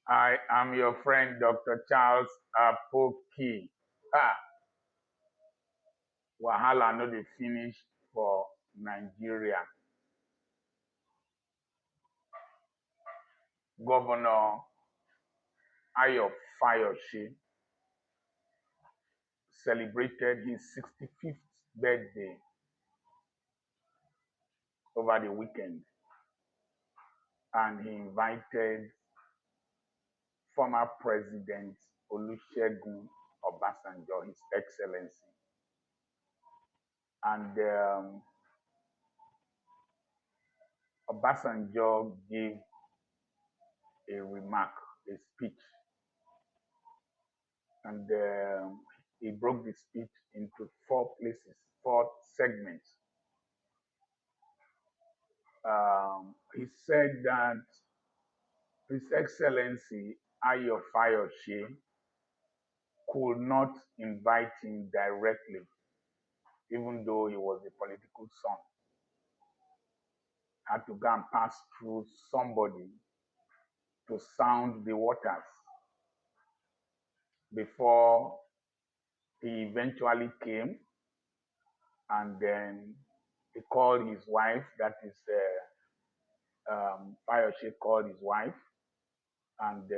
I am your friend, Dr. Charles Apoki. Ah, Wahala no dey finish for Nigeria. Governor Fayose celebrated his 65th birthday over the weekend, and he invited former President Olusegun Obasanjo, His Excellency. And Obasanjo gave a remark, a speech, and he broke the speech into four segments. He said that His Excellency Ayo Fayose could not invite him directly, even though he was a political son. Had to go and pass through somebody to sound the waters before he eventually came, and then he called his wife, that is Fayose called his wife, and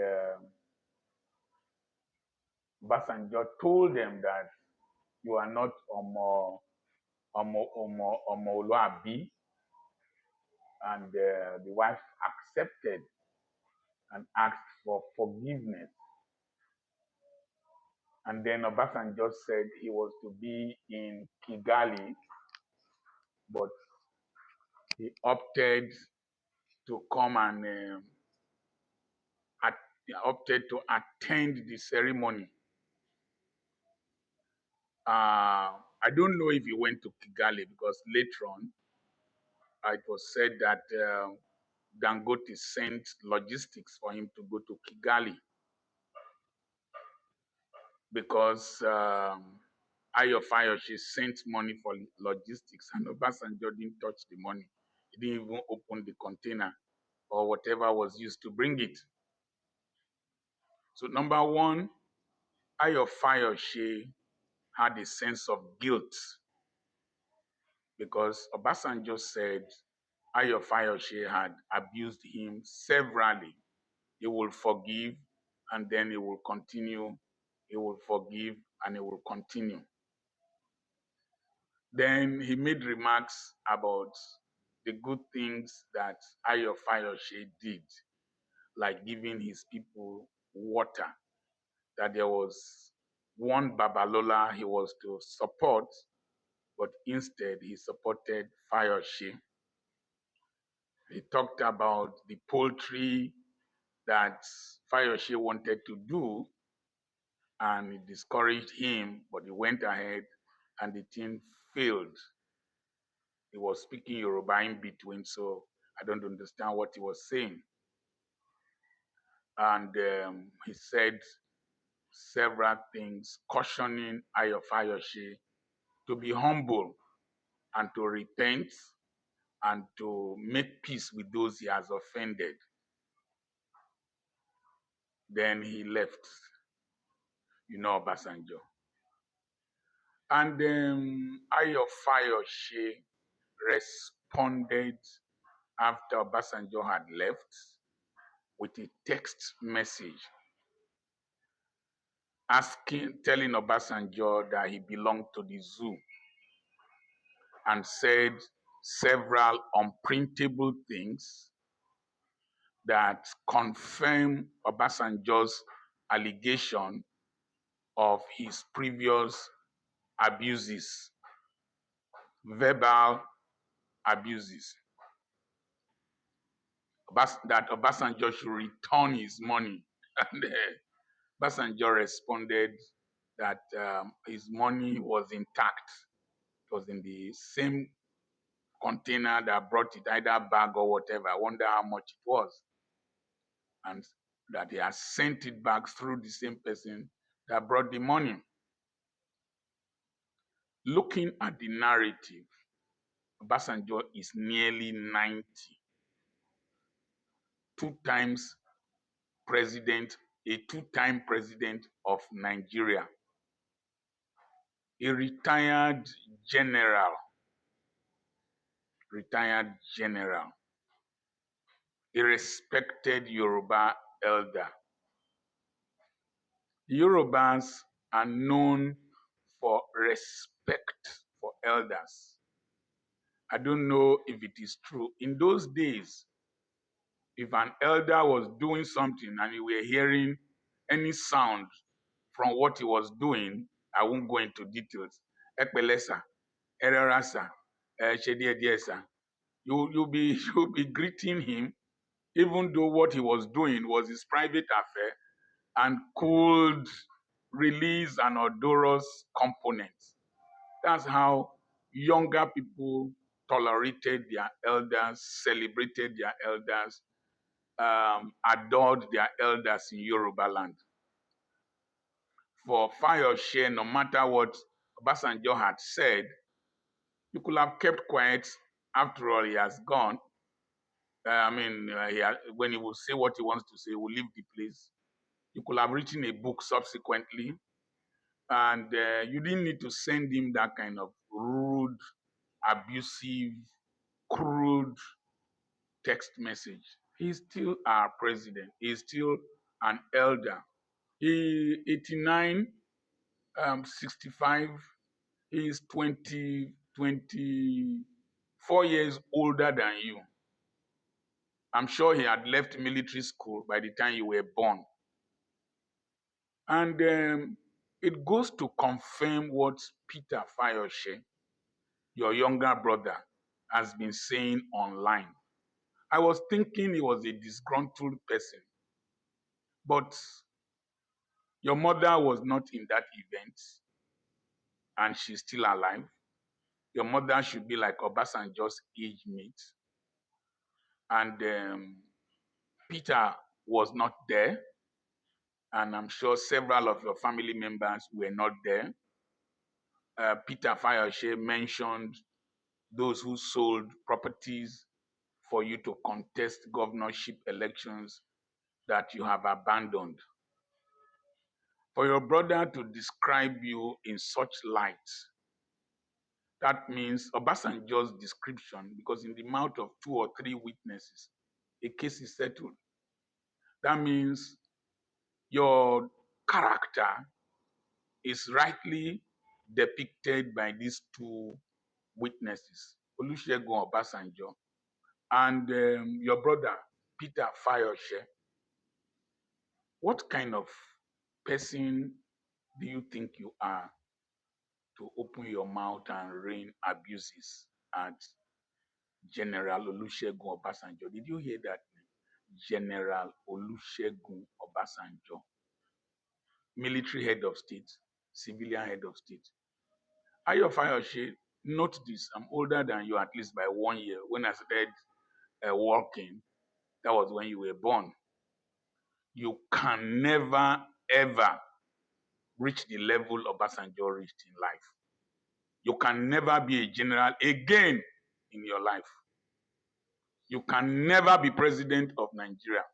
Obasanjo told them that you are not Omoluabi, and the wife accepted and asked for forgiveness. And then Obasanjo said he was to be in Kigali, but he opted to come and opted to attend the ceremony. I don't know if he went to Kigali, because later on it was said that Dangote sent logistics for him to go to Kigali, because Ayo Fayose sent money for logistics, and Obasanjo didn't touch the money. He didn't even open the container or whatever was used to bring it. So number one, Ayo Fayose had a sense of guilt, because Obasanjo said Ayo Fayose had abused him severally. He will forgive, and then he will continue. He will forgive, and he will continue. Then he made remarks about the good things that Ayo Fayose did, like giving his people water, that there was one Babalola he was to support, but instead he supported Fayose. He talked about the poultry that Fayose wanted to do, and it discouraged him, but he went ahead and the thing failed. He was speaking Yoruba in between, so I don't understand what he was saying. And he said several things, cautioning Ayo Fayose to be humble and to repent and to make peace with those he has offended. Then he left, Obasanjo. And Ayo Fayose responded after Obasanjo had left with a text message telling Obasanjo that he belonged to the zoo, and said several unprintable things that confirm Obasanjo's allegation of his previous abuses, verbal abuses, that Obasanjo should return his money. And Obasanjo responded that his money was intact. It was in the same container that brought it, either bag or whatever. I wonder how much it was. And that he has sent it back through the same person that brought the money. Looking at the narrative, Obasanjo is nearly 90. 2 times president, a two-time president of Nigeria, a general, retired general, a respected Yoruba elder. Yorubas are known for respect for elders. I don't know if it is true. In those days, if an elder was doing something and you were hearing any sound from what he was doing, I won't go into details. Ekbelesa, ererasa, shediediesa. You'll be you'll be greeting him, even though what he was doing was his private affair and could release an odorous component. That's how younger people tolerated their elders, celebrated their elders, adored their elders in Yoruba land. For Fayose, no matter what Obasanjo had said, you could have kept quiet. After all, he has gone. When he will say what he wants to say, he will leave the place. You could have written a book subsequently, and you didn't need to send him that kind of rude, abusive, crude text message. He's still our president. He's still an elder. He 89, 65. He's 24 years older than you. I'm sure he had left military school by the time you were born. And it goes to confirm what Peter Fayose, your younger brother, has been saying online. I was thinking he was a disgruntled person, but your mother was not in that event, and she's still alive. Your mother should be like Obasanjo's age mate. And Peter was not there, and I'm sure several of your family members were not there. Peter Fayose mentioned those who sold properties for you to contest governorship elections that you have abandoned. For your brother to describe you in such light, that means Obasanjo's description, because in the mouth of 2 or 3 witnesses, a case is settled. That means your character is rightly depicted by these 2 witnesses, Olusegun Obasanjo and your brother, Peter Fayose. What kind of person do you think you are to open your mouth and rain abuses at General Olusegun Obasanjo? Did you hear that name? General Olusegun Obasanjo. Military head of state, civilian head of state. Ayo Fayose, note this, I'm older than you at least by 1 year. When I started working, that was when you were born. You can never, ever reach the level Obasanjo reached in life. You can never be a general again in your life. You can never be president of Nigeria.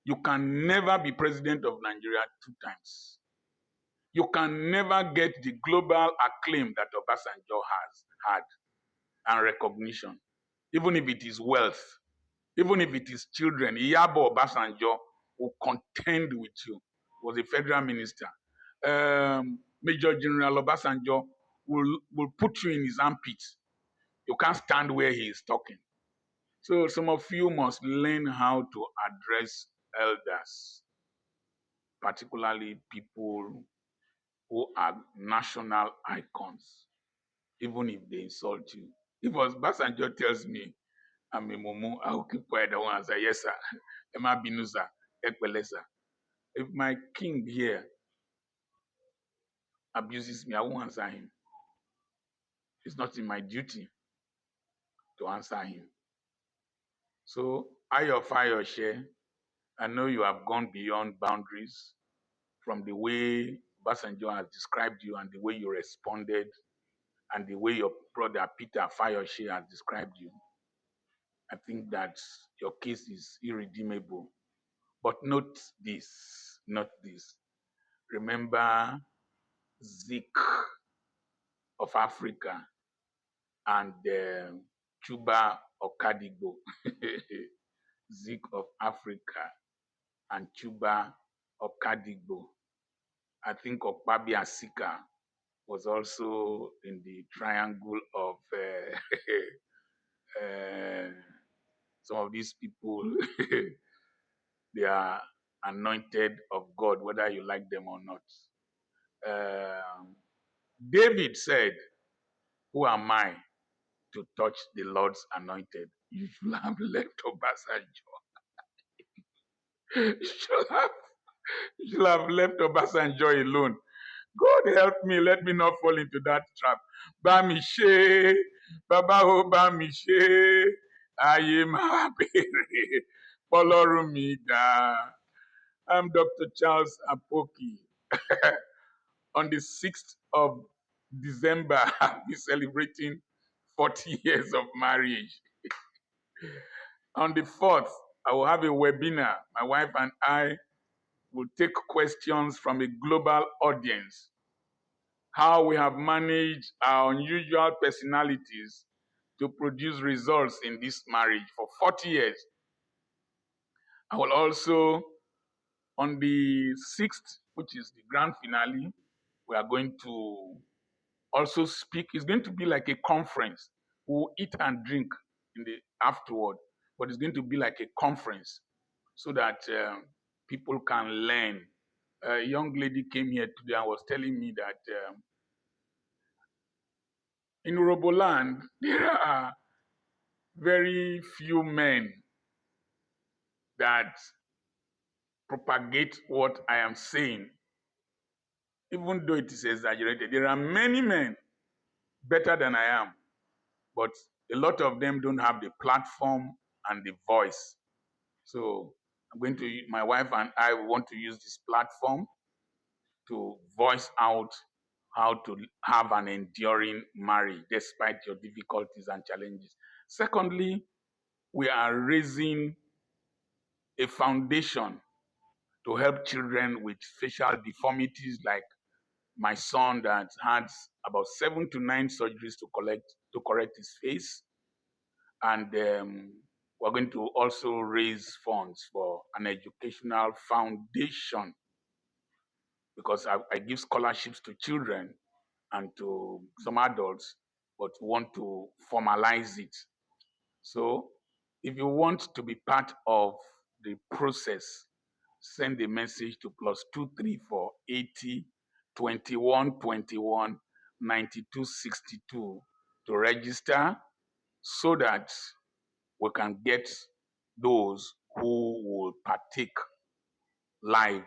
You can never be president of Nigeria 2 times. You can never get the global acclaim that Obasanjo has had and recognition, even if it is wealth, even if it is children. Iyabo Obasanjo will contend with you. He was a federal minister. Major General Obasanjo will put you in his armpit. You can't stand where he is talking. So some of you must learn how to address elders, particularly people who are national icons, even if they insult you. If Obasanjo tells me I'm a mumu, I will keep quiet. I won't answer, yes, sir. Emma Binusa, Ekpele, sir. If my king here abuses me, I won't answer him. It's not in my duty to answer him. So, Ayo Fayose, I know you have gone beyond boundaries from the way Obasanjo has described you and the way you responded and the way your brother Peter Fayose has described you. I think that your case is irredeemable. But not this. Remember Zik of Africa and Chuba Okadigbo. Zik of Africa and Chuba Okadigbo. I think Okpabi Asika was also in the triangle of uh, some of these people. They are anointed of God, whether you like them or not. Um, David said, "Who am I to touch the Lord's anointed?" You should have left Obasanjo. You should have, you should have left Obasanjo alone. God help me, let me not fall into that trap. Bamishe, Baba o Bamishe, Aye ma bere, Fọlọ́run mi dá. I'm Dr. Charles Apoki. On the 6th of December, I'll be celebrating 40 years of marriage. On the 4th, I will have a webinar. My wife and I will take questions from a global audience. How we have managed our unusual personalities to produce results in this marriage for 40 years. I will also, on the 6th, which is the grand finale, we are going to also speak. It's going to be like a conference. We'll eat and drink in the afterward, but it's going to be like a conference so that people can learn. A young lady came here today and was telling me that in Roboland, there are very few men that propagate what I am saying, even though it is exaggerated. There are many men better than I am, but a lot of them don't have the platform and the voice. So my wife and I want to use this platform to voice out how to have an enduring marriage despite your difficulties and challenges. Secondly, we are raising a foundation to help children with facial deformities, like my son that had about 7 to 9 surgeries to correct his face. And we're going to also raise funds for an educational foundation because I give scholarships to children and to some adults, but want to formalize it. So if you want to be part of the process, send a message to +234 80 21 21 92 62 to register so that we can get those who will partake live,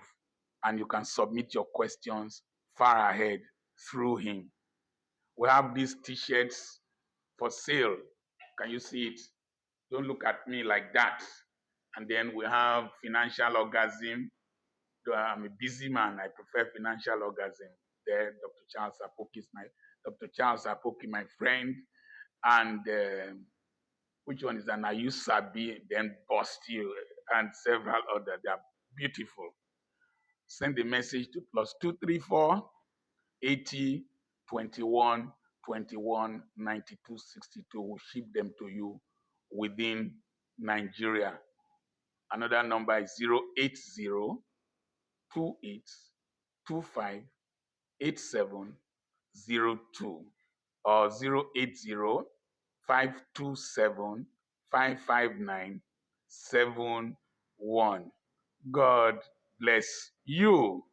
and you can submit your questions far ahead through him. We have these t-shirts for sale. Can you see it? Don't look at me like that. And then we have financial orgasm. Though I'm a busy man, I prefer financial orgasm. There, Dr. Charles Apoki, my friend. And which one is an you sabi, then bust you, and several other. They are beautiful. Send a message to +234 80 21 21 92 62. We'll ship them to you within Nigeria. Another number is 080 28 25 8702 or 080 527 55971. God bless you.